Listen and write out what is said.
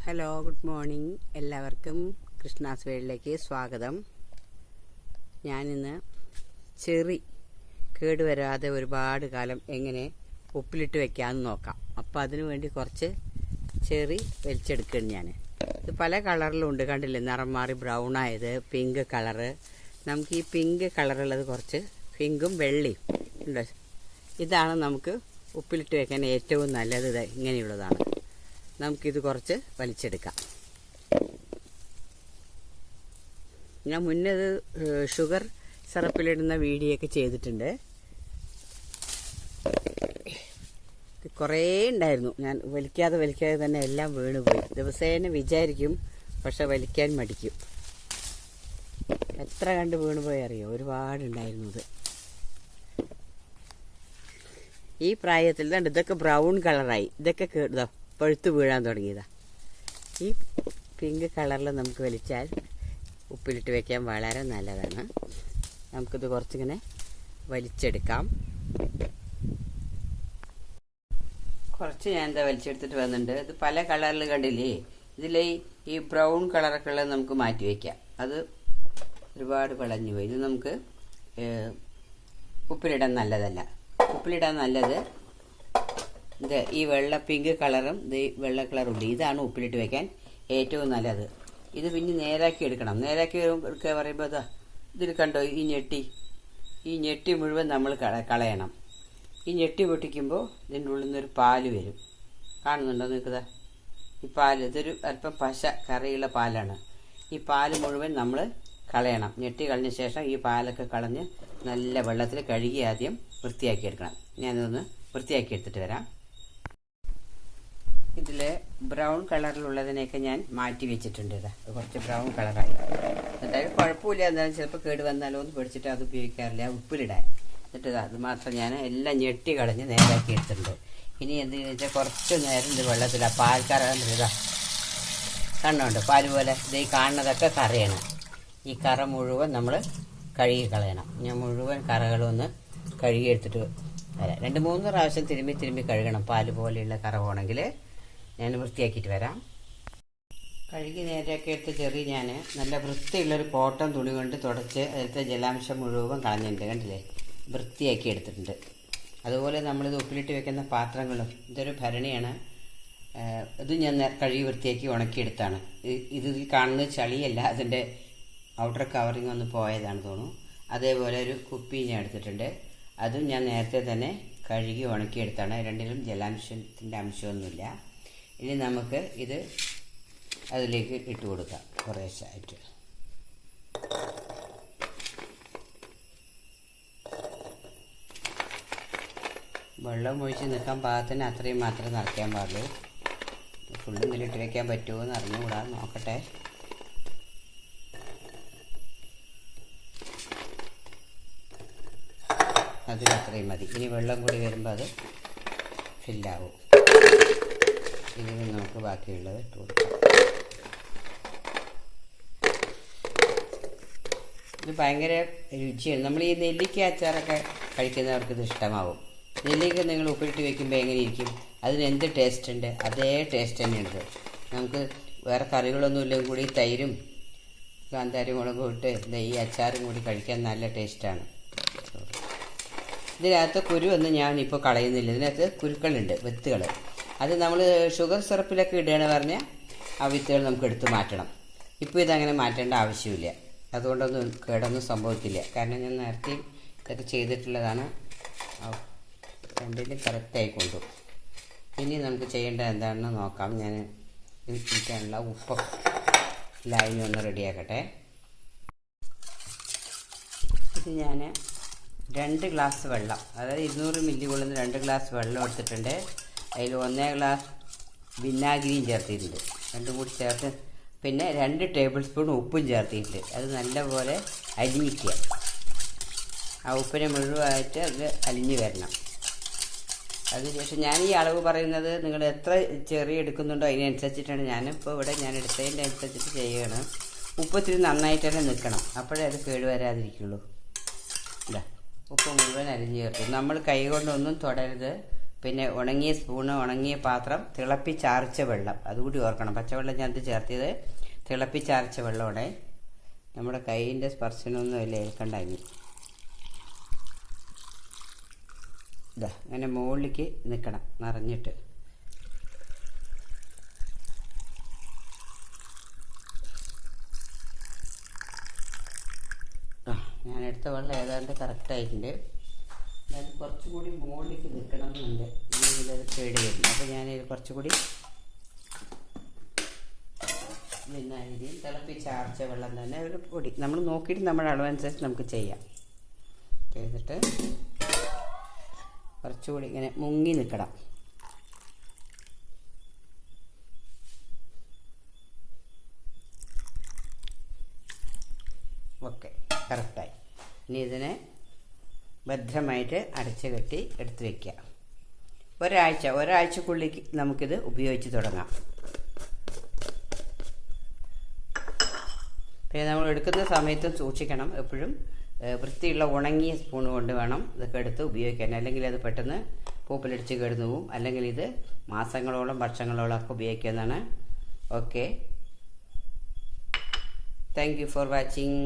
Hello, good morning. എല്ലാവർക്കും കൃഷ്ണാസ് വേളിലേക്ക് സ്വാഗതം. ഞാനിന്ന് ചെറി കേടുവരാതെ ഒരുപാട് കാലം എങ്ങനെ ഉപ്പിലിട്ട് വെക്കാമെന്ന് നോക്കാം. അപ്പോൾ അതിനു വേണ്ടി കുറച്ച് ചെറി വലിച്ചെടുക്കുകയാണ് ഞാൻ. ഇത് പല കളറിലുണ്ട്, കണ്ടില്ലേ? നിറം മാറി ബ്രൗൺ ആയത്, പിങ്ക് കളറ്. നമുക്ക് ഈ പിങ്ക് കളറുള്ളത് കുറച്ച് പിങ്കും വെള്ളയും ഉണ്ട്. ഇതാണ് നമുക്ക് ഉപ്പിലിട്ട് വെക്കാൻ ഏറ്റവും നല്ലത്. ഇത് ഇങ്ങനെയുള്ളതാണ്. നമുക്കിത് കുറച്ച് വലിച്ചെടുക്കാം. ഞാൻ മുന്നേ ഷുഗർ സിറപ്പിലിടുന്ന വീഡിയോ ഒക്കെ ചെയ്തിട്ടുണ്ട്. കുറേ ഉണ്ടായിരുന്നു. ഞാൻ വലിക്കാതെ തന്നെ എല്ലാം വീണുപോയി. ദിവസേന വിചാരിക്കും, പക്ഷെ വലിക്കാൻ മടിക്കും. എത്ര കണ്ട് വീണുപോയി അറിയോ? ഒരുപാടുണ്ടായിരുന്നു. ഇത് ഈ പ്രായത്തിൽ തന്നെ ഇതൊക്കെ ബ്രൗൺ കളറായി. ഇതൊക്കെ കേട്ടോ പഴുത്ത് വീഴാൻ തുടങ്ങിയതാ. ഈ പിങ്ക് കളറിൽ നമുക്ക് വലിച്ചാൽ ഉപ്പിലിട്ട് വെക്കാൻ വളരെ നല്ലതാണ്. നമുക്കിത് കുറച്ചിങ്ങനെ വലിച്ചെടുക്കാം. കുറച്ച് ഞാൻ എന്താ വലിച്ചെടുത്തിട്ട് വന്നിട്ടുണ്ട്. ഇത് പല കളറിൽ കണ്ടില്ലേ? ഇതിൽ ഈ ബ്രൗൺ കളറൊക്കെ ഉള്ളത് നമുക്ക് മാറ്റി വയ്ക്കാം. അത് ഒരുപാട് വിളഞ്ഞു പോയി. ഇത് നമുക്ക് ഉപ്പിലിടാൻ നല്ലതല്ല. ഉപ്പിലിടാൻ നല്ലത് ഇത് ഈ വെള്ള പിങ്ക് കളറും ഇത് വെള്ള കളറുണ്ട്. ഇതാണ് ഉപ്പിലിട്ട് വെക്കാൻ ഏറ്റവും നല്ലത്. ഇത് പിന്നെ നേരാക്കി എടുക്കണം. നേരാക്കി എടുക്കുക പറയുമ്പോൾ അതാ ഇതിൽ കണ്ടോ, ഈ ഞെട്ടി മുഴുവൻ നമ്മൾ കളയണം. ഈ ഞെട്ടി പൊട്ടിക്കുമ്പോൾ ഇതിൻ്റെ ഉള്ളിൽ നിന്നൊരു പാല് വരും. കാണുന്നുണ്ടോ നിൽക്കുക? ഈ പാല് ഇതൊരു അല്പം പശ കറിയുള്ള പാലാണ്. ഈ പാല് മുഴുവൻ നമ്മൾ കളയണം. ഞെട്ടി കളഞ്ഞ ശേഷം ഈ പാലൊക്കെ കളഞ്ഞ് നല്ല വെള്ളത്തിൽ കഴുകി ആദ്യം വൃത്തിയാക്കി എടുക്കണം. ഞാനൊന്ന് വൃത്തിയാക്കി എടുത്തിട്ട് വരാം. ഇതിൽ ബ്രൗൺ കളറിലുള്ളതിനെയൊക്കെ ഞാൻ മാറ്റി വെച്ചിട്ടുണ്ട്. ഇത് കുറച്ച് ബ്രൗൺ കളറായി. എന്നിട്ട് കുഴപ്പമില്ല, എന്നാലും ചിലപ്പോൾ കേട് വന്നാലോ എന്ന് പേടിച്ചിട്ട് അത് ഉപയോഗിക്കാറില്ല ഉപ്പിലിടാൻ. എന്നിട്ട് അത് മാത്രം ഞാൻ എല്ലാം ഞെട്ടി കളഞ്ഞ് നേരാക്കി എടുത്തിട്ടുണ്ട്. ഇനി എന്തെന്ന് വെച്ചാൽ കുറച്ച് നേരം ഇത് വെള്ളത്തിൽ ആ പാൽക്കറ ഇതാ കണ്ണുണ്ട് പാല് പോലെ. ഇത് ഈ കാണുന്നതൊക്കെ കറയാണ്. ഈ കറ മുഴുവൻ നമ്മൾ കഴുകി കളയണം. ഞാൻ മുഴുവൻ കറകളും ഒന്ന് കഴുകിയെടുത്തിട്ട് വരാം. 2-3 പ്രാവശ്യം തിരുമ്പി കഴുകണം. പാല് പോലെയുള്ള കറ പോകണമെങ്കിൽ. ഞാൻ വൃത്തിയാക്കിയിട്ട് വരാം. കഴുകി നേരെയൊക്കെ എടുത്ത് ചെറി ഞാൻ നല്ല വൃത്തിയുള്ളൊരു കോട്ടൺ തുണി കൊണ്ട് തുടച്ച് അതിലത്തെ ജലാംശം മുഴുവൻ കളഞ്ഞിട്ടുണ്ട്. കണ്ടില്ലേ? വൃത്തിയാക്കി എടുത്തിട്ടുണ്ട്. അതുപോലെ നമ്മളിത് ഉപ്പിലിട്ട് വെക്കുന്ന പാത്രങ്ങളും. ഇതൊരു ഭരണിയാണ്. ഇത് ഞാൻ കഴുകി വൃത്തിയാക്കി ഉണക്കിയെടുത്താണ്. ഇത് കാണുന്നത് ചളിയല്ല, അതിൻ്റെ ഔട്ടർ കവറിങ് ഒന്ന് പോയതാണ് തോന്നുന്നു. അതേപോലെ ഒരു കുപ്പി ഞാൻ എടുത്തിട്ടുണ്ട്. അതും ഞാൻ നേരത്തെ തന്നെ കഴുകി ഉണക്കിയെടുത്താണ്. രണ്ടിലും ജലാംശത്തിൻ്റെ അംശമൊന്നുമില്ല. ഇനി നമുക്ക് ഇത് അതിലേക്ക് ഇട്ട് കൊടുക്കാം കുറേശ്ശായിട്ട്. വെള്ളം ഒഴിച്ച് നിൽക്കാൻ പാകത്തിന് അത്രയും മാത്രമേ നിറയ്ക്കാൻ പാടുള്ളൂ. ഫുള്ളും ഇതിലിട്ട് വയ്ക്കാൻ പറ്റുമോ എന്ന് അറിഞ്ഞുകൂടാ, നോക്കട്ടെ. അതിലത്രയും മതി. ഇനി വെള്ളം കൂടി വരുമ്പോൾ അത് ഫില്ലാവും. ഇതിന് നമുക്ക് ബാക്കിയുള്ളത് ഇട്ട് കൊടുക്കാം. ഇത് ഭയങ്കര രുചിയാണ്. നമ്മൾ ഈ നെല്ലിക്ക അച്ചാറൊക്കെ കഴിക്കുന്നവർക്ക് ഇത് ഇഷ്ടമാവും. നെല്ലിക്ക നിങ്ങൾ ഉപ്പിലിട്ട് വെക്കുമ്പോൾ എങ്ങനെ ഇരിക്കും? അതിന് എന്ത് ടേസ്റ്റ് ഉണ്ട്? അതേ ടേസ്റ്റ് തന്നെയുണ്ട്. നമുക്ക് വേറെ കറികളൊന്നും ഇല്ലെങ്കിൽ കൂടി തൈരും കാന്താരി മുളകും ഇട്ട് ഈ അച്ചാറും കൂടി കഴിക്കാൻ നല്ല ടേസ്റ്റാണ്. ഇതിനകത്ത് കുരുവൊന്നും ഞാനിപ്പോൾ കളയുന്നില്ല. ഇതിനകത്ത് കുരുക്കളുണ്ട്, വിത്തുകൾ. അത് നമ്മൾ ഷുഗർ സിറപ്പിലൊക്കെ ഇടുകയാണ് പറഞ്ഞാൽ ആ വിത്തുകൾ നമുക്ക് എടുത്ത് മാറ്റണം. ഇപ്പോൾ ഇതങ്ങനെ മാറ്റേണ്ട ആവശ്യമില്ല. അതുകൊണ്ടൊന്നും കേടൊന്നും സംഭവിക്കില്ല. കാരണം ഞാൻ നേരത്തെ ഇതൊക്കെ ചെയ്തിട്ടുള്ളതാണ്. രണ്ടിലും കറക്റ്റായി കൊണ്ടു. ഇനി നമുക്ക് ചെയ്യേണ്ടത് എന്താണെന്ന് നോക്കാം. ഞാൻ ഇതിനുള്ള ഉപ്പ് ലൈൻ ഒന്ന് റെഡിയാക്കട്ടെ. ഇത് ഞാൻ 2 ഗ്ലാസ് വെള്ളം, അതായത് 200 മില്ലി കൊള്ളുന്ന 2 ഗ്ലാസ് വെള്ളം എടുത്തിട്ടുണ്ട്. അതിൽ 1 ഗ്ലാസ് വിനാഗിരിയും ചേർത്തിട്ടുണ്ട്. രണ്ടും കൂടി ചേർത്ത് പിന്നെ 2 ടേബിൾ സ്പൂൺ ഉപ്പും ചേർത്തിട്ടുണ്ട്. അത് നല്ലപോലെ അലിയിക്കുക. ആ ഉപ്പിനെ മുഴുവനായിട്ട് അത് അലിഞ്ഞ് വരണം. അതിനുശേഷം ഞാൻ ഈ അളവ് പറയുന്നത് നിങ്ങൾ എത്ര ചെറിയ എടുക്കുന്നുണ്ടോ അതിനനുസരിച്ചിട്ടാണ്. ഞാനിപ്പോൾ ഇവിടെ ഞാൻ എടുത്തതിൻ്റെ അനുസരിച്ചിട്ട് ചെയ്യുകയാണ്. ഉപ്പ് ഇത്തിരി നന്നായിട്ട് തന്നെ നിൽക്കണം, അപ്പോഴേ അത് കേടുവരാതിരിക്കുള്ളൂ. ഇല്ല, ഉപ്പ് മുഴുവൻ അരിഞ്ഞ് ചേർത്തു. നമ്മൾ കൈ കൊണ്ടൊന്നും തൊടരുത്. പിന്നെ ഉണങ്ങിയ സ്പൂണ്, ഉണങ്ങിയ പാത്രം, തിളപ്പിച്ചാർച്ച വെള്ളം, അതുകൂടി ഓർക്കണം. പച്ചവെള്ളം ഞാൻ തിളപ്പിച്ചാർച്ച വെള്ളമാണ്. നമ്മുടെ കൈയിൻ്റെ സ്പർശനമൊന്നുമില്ല, ഏൽക്കണ്ടായി. ഇതാ അങ്ങനെ മുകളിലേക്ക് നിൽക്കണം, നിറഞ്ഞിട്ട്. ഞാൻ എടുത്ത വെള്ളം ഏതാണ്ട് കറക്റ്റായിട്ടുണ്ട്. അത് കുറച്ചുകൂടി മുകളിലേക്ക് നിൽക്കണം എന്നുണ്ട്, ഇല്ലെങ്കിൽ അത് കേട് വരും. അപ്പോൾ ഞാനിത് കുറച്ചുകൂടി നന്നായിരിക്കും. തിളപ്പിച്ചാർച്ച വെള്ളം തന്നെ ഒരു പൊടി നമ്മൾ നോക്കിയിട്ട് നമ്മുടെ അളവനുസരിച്ച് നമുക്ക് ചെയ്യാം. ചെയ്തിട്ട് കുറച്ചുകൂടി ഇങ്ങനെ മുങ്ങി നിൽക്കണം. ഓക്കെ, കറക്റ്റായി. ഇനി ഇതിനെ ഭദ്രമായിട്ട് അടച്ചു കെട്ടി എടുത്ത് വയ്ക്കുക. ഒരാഴ്ചക്കുള്ളിൽ നമുക്കിത് ഉപയോഗിച്ച് തുടങ്ങാം. പിന്നെ നമ്മൾ എടുക്കുന്ന സമയത്തും സൂക്ഷിക്കണം, എപ്പോഴും വൃത്തിയുള്ള ഉണങ്ങിയ സ്പൂൺ കൊണ്ട് വേണം ഇതൊക്കെ എടുത്ത് ഉപയോഗിക്കാൻ. അല്ലെങ്കിൽ അത് പെട്ടെന്ന് പൂപ്പിലടിച്ച് കിടന്നു പോവും, അല്ലെങ്കിൽ ഇത് മാസങ്ങളോളം വർഷങ്ങളോളം ഒക്കെ ഉപയോഗിക്കുന്നതാണ്. Okay, thank you for watching.